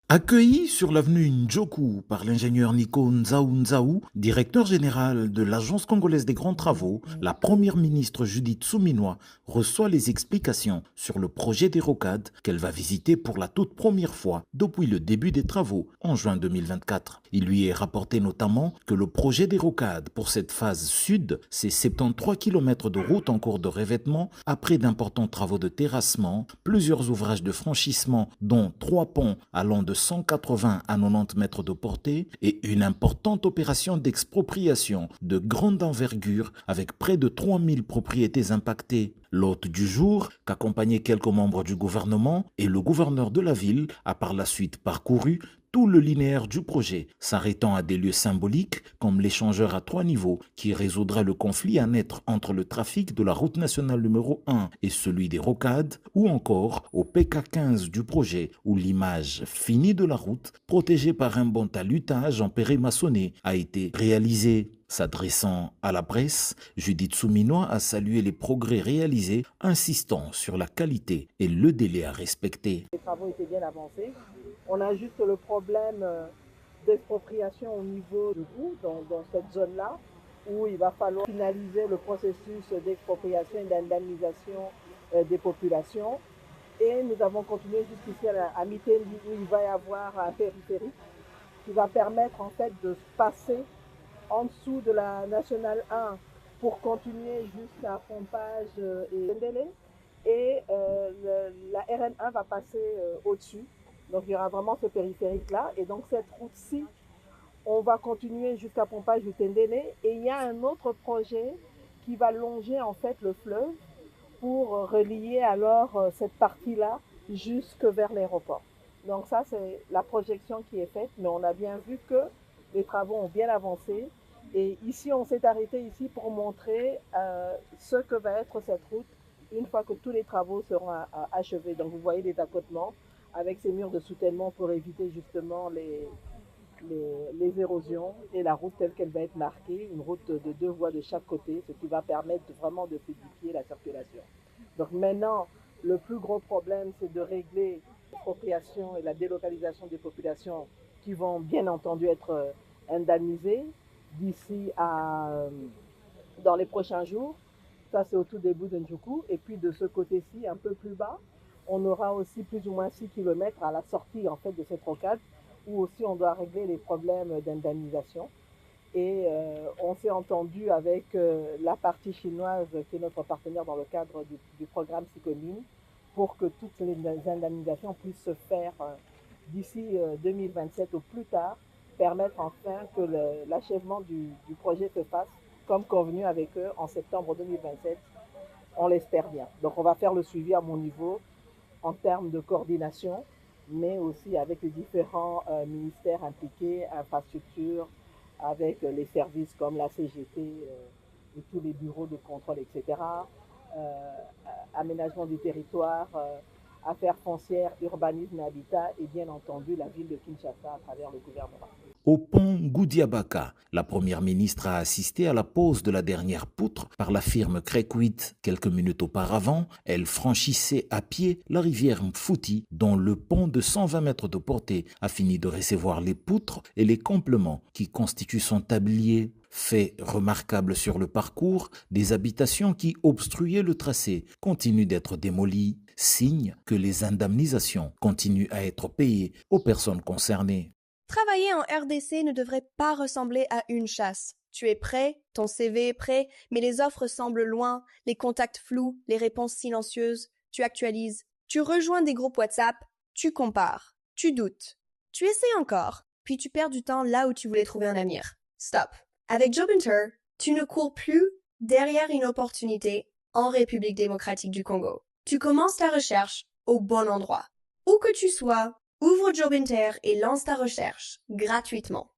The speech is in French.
Accueilli sur l'avenue Ndjoku par l'ingénieur Nico Nzaou, directeur général de l'Agence congolaise des grands travaux, la première ministre Judith Suminwa reçoit les explications sur le projet des rocades qu'elle va visiter pour la toute première fois depuis le début des travaux en juin 2024. Il lui est rapporté notamment que le projet des rocades pour cette phase sud, c'est 73 km de route en cours de revêtement après d'importants travaux de terrassement, plusieurs ouvrages de franchissement dont 3 ponts allant de 180 à 90 mètres de portée et une importante opération d'expropriation de grande envergure avec près de 3000 propriétés impactées. L'hôte du jour, qu'accompagnaient quelques membres du gouvernement et le gouverneur de la ville, a par la suite parcouru tout le linéaire du projet, s'arrêtant à des lieux symboliques comme l'échangeur à 3 niveaux qui résoudra le conflit à naître entre le trafic de la route nationale numéro 1 et celui des rocades, ou encore au PK15 du projet où l'image finie de la route, protégée par un bon talutage en maçonné, a été réalisée. S'adressant à la presse, Judith Suminwa a salué les progrès réalisés, insistant sur la qualité et le délai à respecter. Les travaux étaient bien avancés. On a juste le problème d'expropriation au niveau de vous, dans cette zone-là, où il va falloir finaliser le processus d'expropriation et d'indemnisation des populations. Et nous avons continué jusqu'ici à Mitendi, où il va y avoir un périphérique qui va permettre en fait de passer en dessous de la nationale 1 pour continuer jusqu'à Pompage et Ndélé. Et la RN1 va passer au-dessus. Donc il y aura vraiment ce périphérique-là. Et donc cette route-ci, on va continuer jusqu'à Pompage ou Tendele. Et il y a un autre projet qui va longer en fait le fleuve pour relier alors cette partie-là jusque vers l'aéroport. Donc ça, c'est la projection qui est faite. Mais on a bien vu que les travaux ont bien avancé. Et ici, on s'est arrêté ici pour montrer ce que va être cette route une fois que tous les travaux seront achevés. Donc vous voyez les accotements avec ces murs de soutènement pour éviter justement les érosions et la route telle qu'elle va être marquée, une route de 2 voies de chaque côté, ce qui va permettre vraiment de fluidifier la circulation. Donc maintenant, le plus gros problème, c'est de régler l'expropriation et la délocalisation des populations qui vont bien entendu être indemnisées d'ici dans les prochains jours. Ça, c'est au tout début de Ndjoku. Et puis de ce côté-ci, un peu plus bas, on aura aussi plus ou moins 6 km à la sortie en fait, de cette rocade, où aussi on doit régler les problèmes d'indemnisation. Et on s'est entendu avec la partie chinoise, qui est notre partenaire dans le cadre du programme Siconim, pour que toutes les indemnisations puissent se faire d'ici 2027 au plus tard, permettre enfin que l'achèvement du projet se fasse comme convenu avec eux en septembre 2027. On l'espère bien. Donc on va faire le suivi à mon niveau en termes de coordination, mais aussi avec les différents ministères impliqués, infrastructures, avec les services comme la CGT et tous les bureaux de contrôle, etc. Aménagement du territoire, affaires foncières, urbanisme et habitat, et bien entendu la ville de Kinshasa à travers le gouvernement. Au pont Goudiabaka, la première ministre a assisté à la pose de la dernière poutre par la firme Crekwit. Quelques minutes auparavant, elle franchissait à pied la rivière Mfouti, dont le pont de 120 mètres de portée a fini de recevoir les poutres et les compléments qui constituent son tablier. Fait remarquable sur le parcours, des habitations qui obstruaient le tracé continuent d'être démolies, signe que les indemnisations continuent à être payées aux personnes concernées. Travailler en RDC ne devrait pas ressembler à une chasse. Tu es prêt, ton CV est prêt, mais les offres semblent loin, les contacts flous, les réponses silencieuses. Tu actualises, tu rejoins des groupes WhatsApp, tu compares, tu doutes, tu essaies encore, puis tu perds du temps là où tu voulais trouver un avenir. Stop. Avec Jobinter, tu ne cours plus derrière une opportunité en République démocratique du Congo. Tu commences ta recherche au bon endroit. Où que tu sois, ouvre Jobinter et lance ta recherche gratuitement.